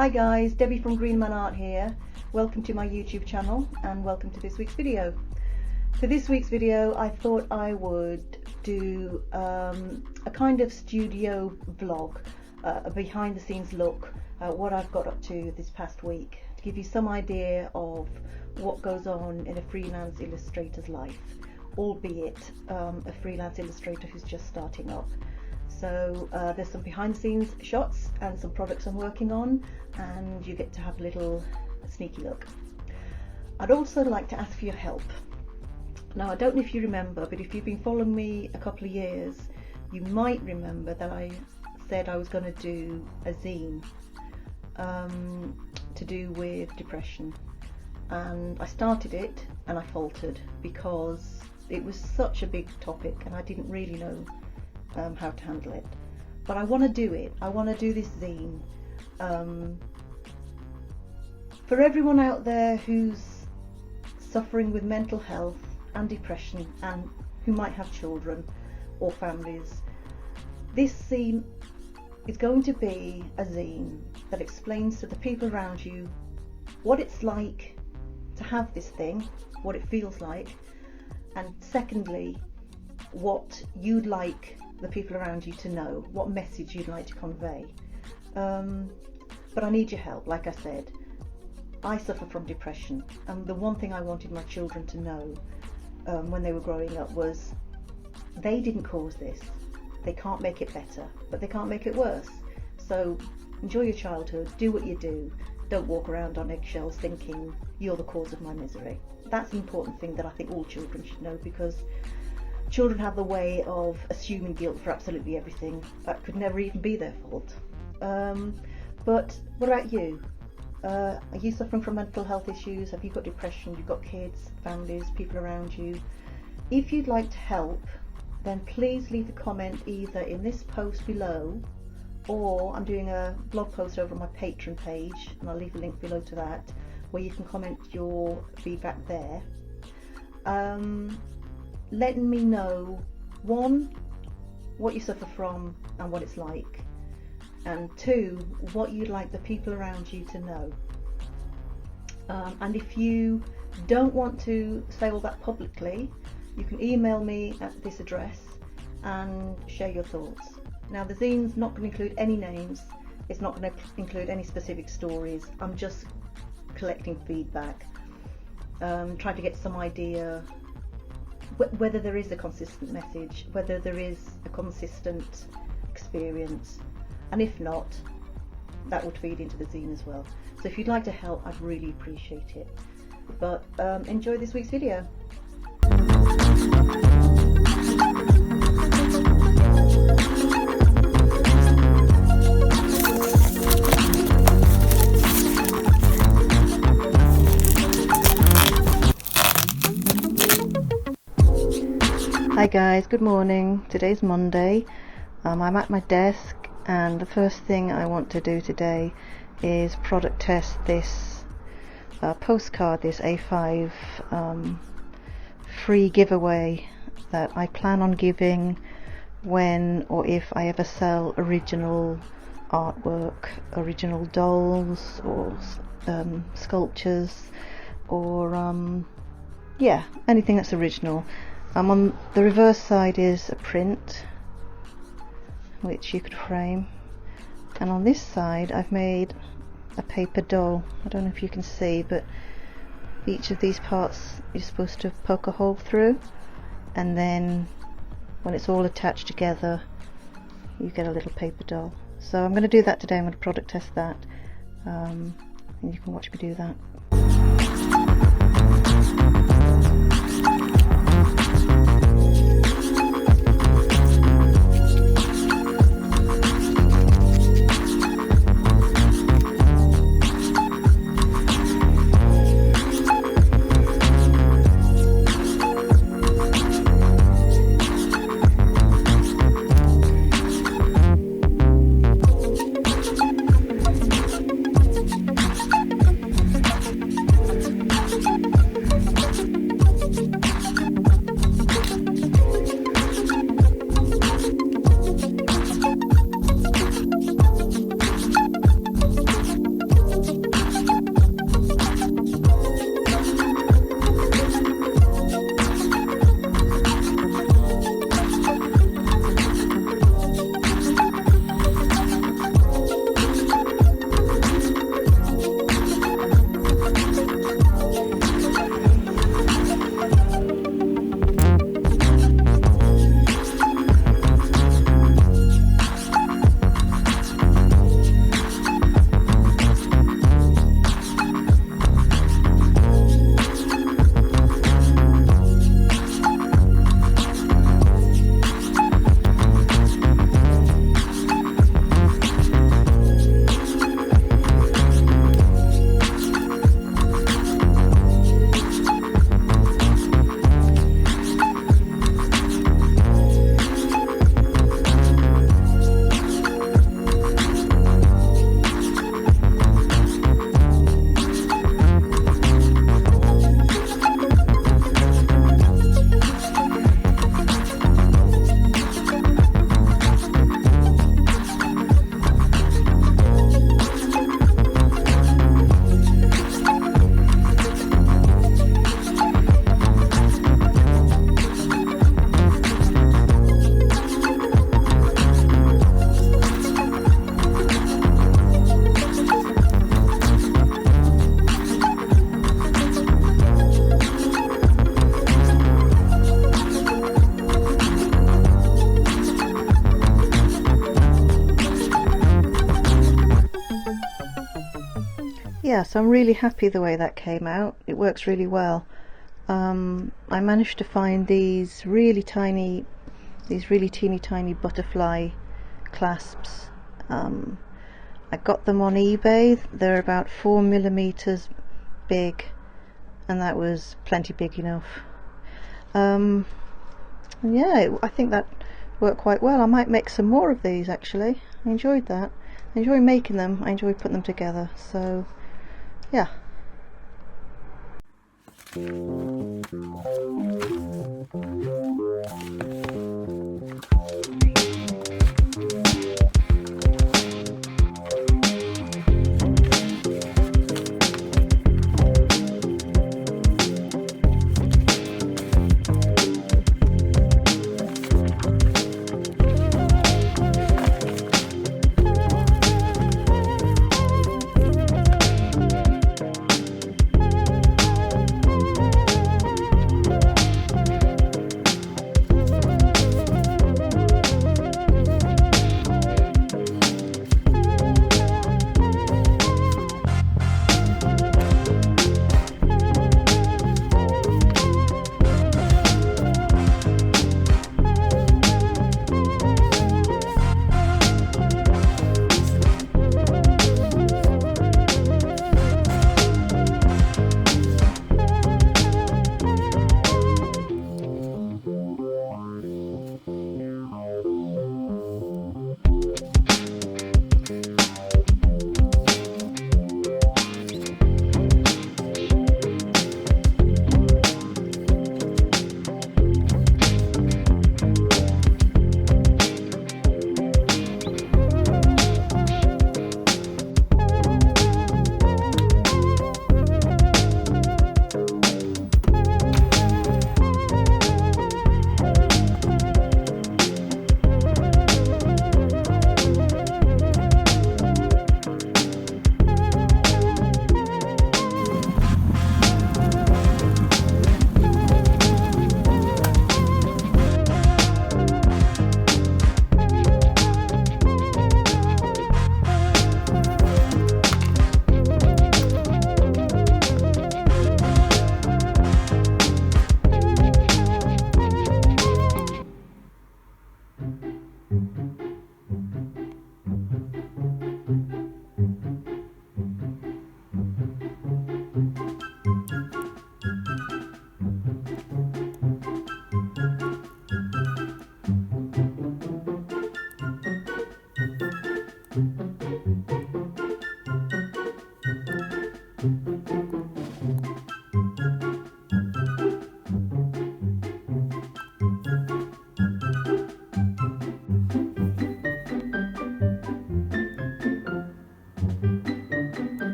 Hi guys, Debbie from Green Man Art here. Welcome to my YouTube channel and welcome to this week's video. For this week's video I thought I would do a kind of studio vlog, a behind the scenes look at what I've got up to this past week, to give you some idea of what goes on in a freelance illustrator's life, albeit a freelance illustrator who's just starting up. So there's some behind the scenes shots and some products I'm working on, and you get to have a little sneaky look. I'd also like to ask for your help. Now I don't know if you remember, but if you've been following me a couple of years, you might remember that I said I was going to do a zine to do with depression, and I started it and I faltered because it was such a big topic and I didn't really know how to handle it. But I want to do it. I want to do this zine for everyone out there who's suffering with mental health and depression and who might have children or families. This zine is going to be a zine that explains to the people around you what it's like to have this thing, what it feels like, and secondly, what you'd like the people around you to know, what message you'd like to convey. But I need your help. Like I said, I suffer from depression, and the one thing I wanted my children to know when they were growing up was they didn't cause this. They can't make it better, but they can't make it worse. So enjoy your childhood, do what you do, don't walk around on eggshells thinking you're the cause of my misery. That's the important thing that I think all children should know, because children have the way of assuming guilt for absolutely everything that could never even be their fault. But what about you? Are you suffering from mental health issues? Have you got depression? You've got kids, families, people around you? If you'd like to help, then please leave a comment either in this post below, or I'm doing a blog post over on my Patreon page, and I'll leave a link below to that, where you can comment your feedback there. Letting me know, one, what you suffer from and what it's like, and two, what you'd like the people around you to know. And if you don't want to say all that publicly, you can email me at this address and share your thoughts. Now the zine's not going to include any names, it's not going to include any specific stories. I'm just collecting feedback, trying to get some idea whether there is a consistent message, whether there is a consistent experience, and if not, that would feed into the zine as well. So if you'd like to help, I'd really appreciate it. But enjoy this week's video. Hi guys, good morning. Today's Monday. I'm at my desk, and the first thing I want to do today is product test this postcard, this A5 free giveaway that I plan on giving when or if I ever sell original artwork, original dolls or sculptures, or yeah, anything that's original. On the reverse side is a print which you could frame, and on this side I've made a paper doll. I don't know if you can see, but each of these parts you're supposed to poke a hole through, and then when it's all attached together you get a little paper doll. So I'm going to do that today. I'm going to product test that, and you can watch me do that. yeah, so I'm really happy the way that came out. It works really well. I managed to find these really teeny tiny butterfly clasps. I got them on eBay. They're about 4 millimeters big, and that was plenty big enough. Yeah, I think that worked quite well. I might make some more of these actually. I enjoyed that. I enjoy making them. I enjoy putting them together. So yeah.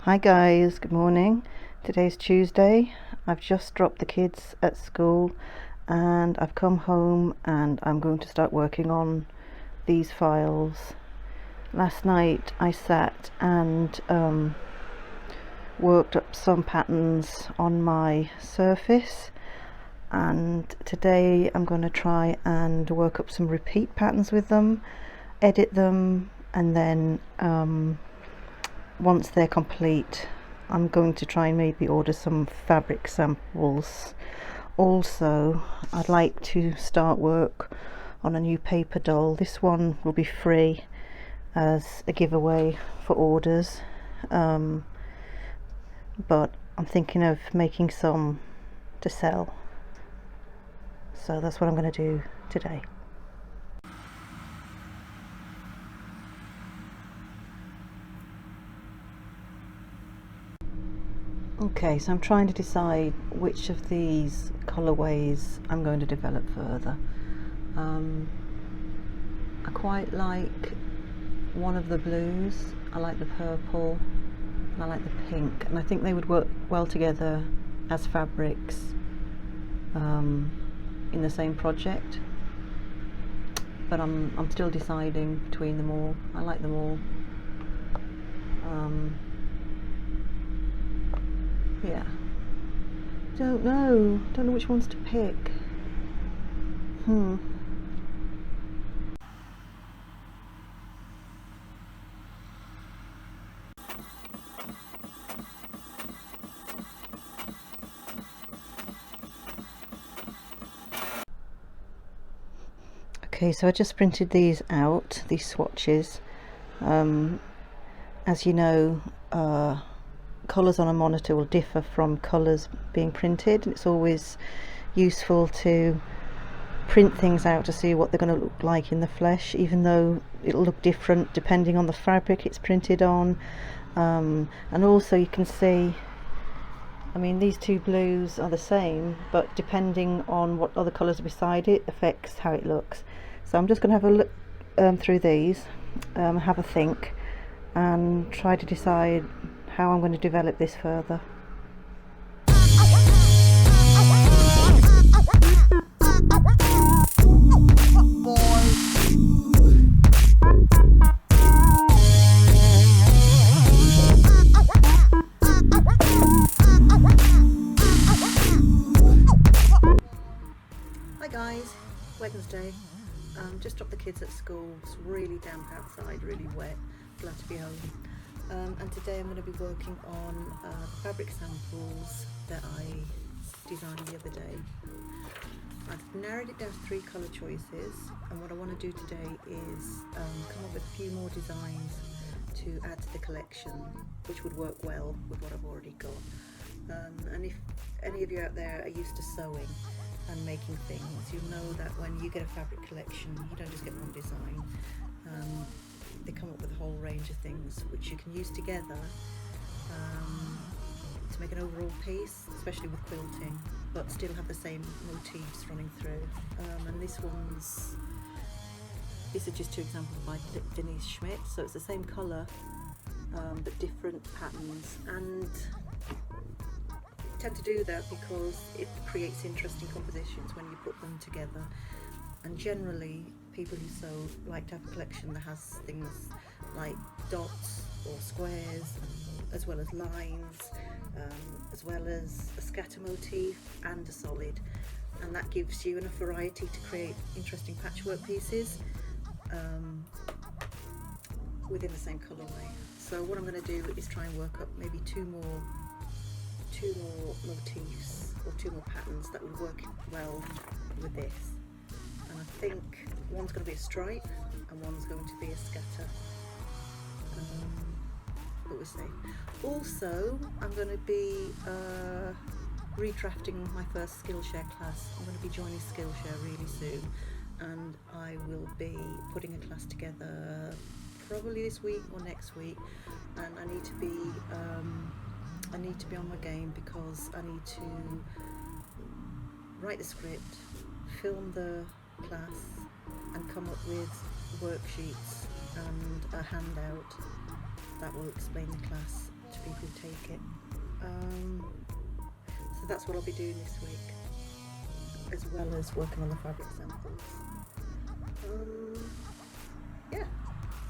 Hi guys, good morning. Today's Tuesday. I've just dropped the kids at school and I've come home and I'm going to start working on these files. Last night I sat and worked up some patterns on my surface, and today I'm going to try and work up some repeat patterns with them, edit them, and then once they're complete I'm going to try and maybe order some fabric samples. Also, I'd like to start work on a new paper doll. This one will be free as a giveaway for orders, but I'm thinking of making some to sell, so that's what I'm going to do today. Okay, so I'm trying to decide which of these colourways I'm going to develop further. I quite like one of the blues, I like the purple, and I like the pink, and I think they would work well together as fabrics in the same project. But I'm still deciding between them all. I like them all. Yeah. Don't know which ones to pick. Okay, so I just printed these out, these swatches. As you know, colours on a monitor will differ from colours being printed. It's always useful to print things out to see what they're going to look like in the flesh, even though it'll look different depending on the fabric it's printed on. And also you can see, I mean, these two blues are the same, but depending on what other colours are beside it affects how it looks. So I'm just going to have a look through these, have a think, and try to decide how I'm going to develop this further. Hi guys, Wednesday. Just dropped the kids at school. It's really damp outside, really wet. Glad to be home. And today I'm going to be working on fabric samples that I designed the other day. I've narrowed it down to 3 colour choices, and what I want to do today is come up with a few more designs to add to the collection, which would work well with what I've already got. And if any of you out there are used to sewing and making things, you know that when you get a fabric collection, you don't just get one design. They come up with a whole range of things which you can use together to make an overall piece, especially with quilting, but still have the same motifs running through. And these are just 2 examples by Denise Schmidt, so it's the same colour but different patterns, and I tend to do that because it creates interesting compositions when you put them together. And generally people who sew like to have a collection that has things like dots or squares, as well as lines, as well as a scatter motif and a solid, and that gives you enough variety to create interesting patchwork pieces within the same colourway. So what I'm going to do is try and work up maybe two more motifs or 2 more patterns that would work well with this. And I think one's going to be a stripe and one's going to be a scatter. But we'll see. Also, I'm going to be redrafting my first Skillshare class. I'm going to be joining Skillshare really soon, and I will be putting a class together probably this week or next week. And I need to be on my game, because I need to write the script, film the class, and come up with worksheets and a handout that will explain the class to people who take it. So that's what I'll be doing this week, as well as working on the fabric samples. Yeah,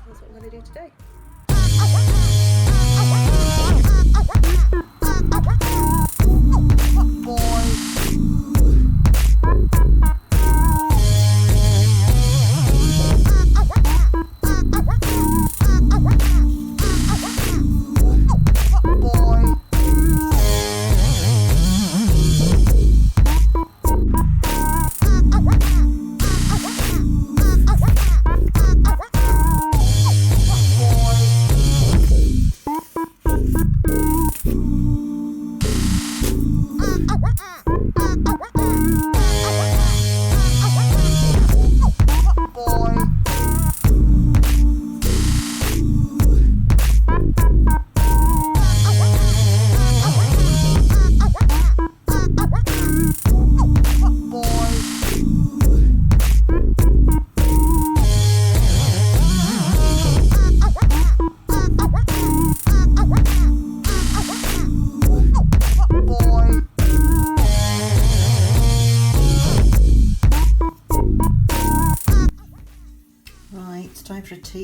that's what I'm going to do today.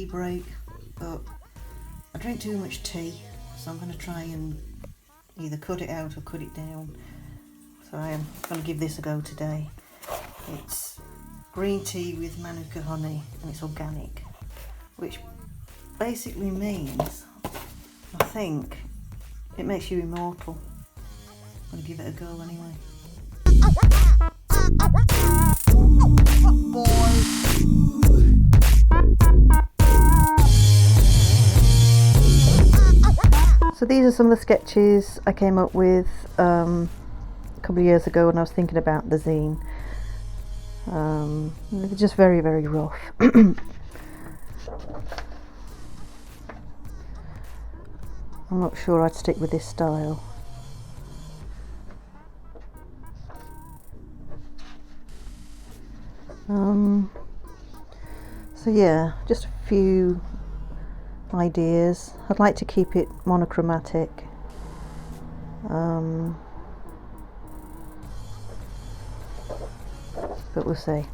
break, but I drink too much tea, so I'm going to try and either cut it out or cut it down. So I am going to give this a go today. It's green tea with manuka honey and it's organic, which basically means, I think, it makes you immortal. I'm going to give it a go anyway. So these are some of the sketches I came up with a couple of years ago when I was thinking about the zine. They're just very, very rough. I'm not sure I'd stick with this style. So yeah, just a few ideas. I'd like to keep it monochromatic. But we'll see.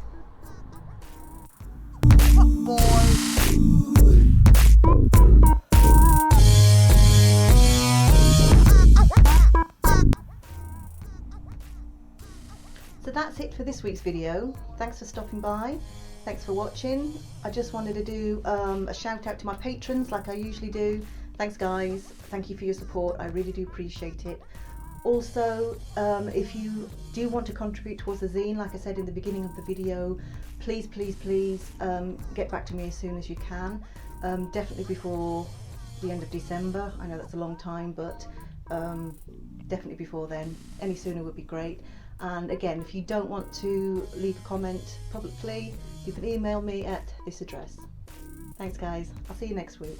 So that's it for this week's video. Thanks for stopping by. Thanks for watching. I just wanted to do a shout out to my patrons like I usually do. Thanks guys. Thank you for your support. I really do appreciate it. Also, if you do want to contribute towards the zine, like I said in the beginning of the video, please get back to me as soon as you can. Definitely before the end of December. I know that's a long time, but definitely before then. Any sooner would be great. And again, if you don't want to leave a comment publicly, you can email me at this address. Thanks guys. I'll see you next week.